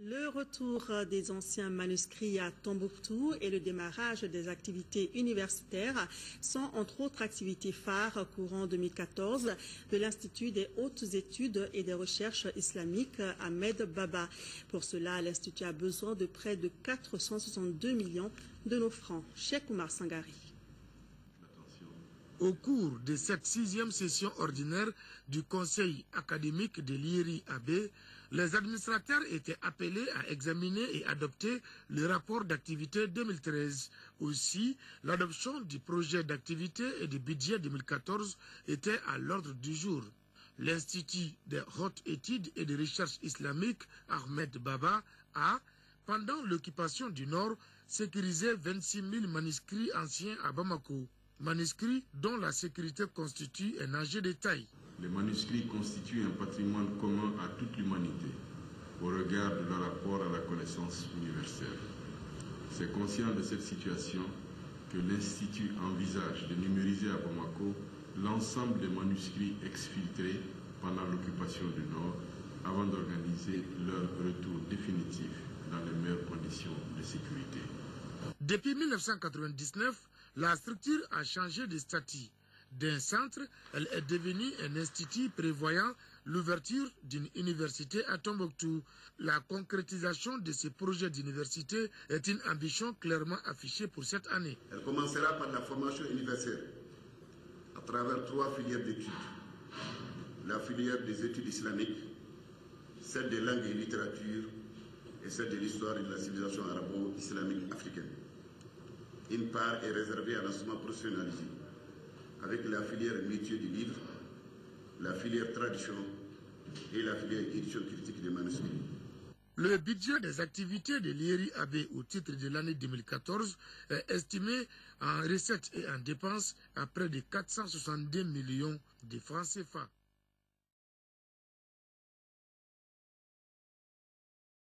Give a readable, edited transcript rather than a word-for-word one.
Le retour des anciens manuscrits à Tombouctou et le démarrage des activités universitaires sont entre autres activités phares courant 2014 de l'Institut des hautes études et des recherches islamiques Ahmed Baba. Pour cela, l'Institut a besoin de près de 462 millions de nos francs. Cheikh Oumar Sangari. Au cours de cette 6e session ordinaire du Conseil académique de l'IRI-AB, les administrateurs étaient appelés à examiner et adopter le rapport d'activité 2013. Aussi, l'adoption du projet d'activité et du budget 2014 était à l'ordre du jour. L'Institut des hautes études et de recherche islamique Ahmed Baba a, pendant l'occupation du Nord, sécurisé 26 000 manuscrits anciens à Bamako. Manuscrits dont la sécurité constitue un enjeu de taille. Les manuscrits constituent un patrimoine commun à toute l'humanité au regard de leur rapport à la connaissance universelle. C'est conscient de cette situation que l'Institut envisage de numériser à Bamako l'ensemble des manuscrits exfiltrés pendant l'occupation du Nord avant d'organiser leur retour définitif dans les meilleures conditions de sécurité. Depuis 1999, la structure a changé de statut. D'un centre, elle est devenue un institut prévoyant l'ouverture d'une université à Tombouctou. La concrétisation de ce projet d'université est une ambition clairement affichée pour cette année. Elle commencera par la formation universelle à travers 3 filières d'études. La filière des études islamiques, celle des langues et littératures et celle de l'histoire et de la civilisation arabo-islamique africaine. Une part est réservée à l'enseignement professionnalisé, avec la filière métier du livre, la filière tradition et la filière édition critique des manuscrits. Le budget des activités de l'IRI-AB au titre de l'année 2014 est estimé en recettes et en dépenses à près de 462 millions de francs CFA.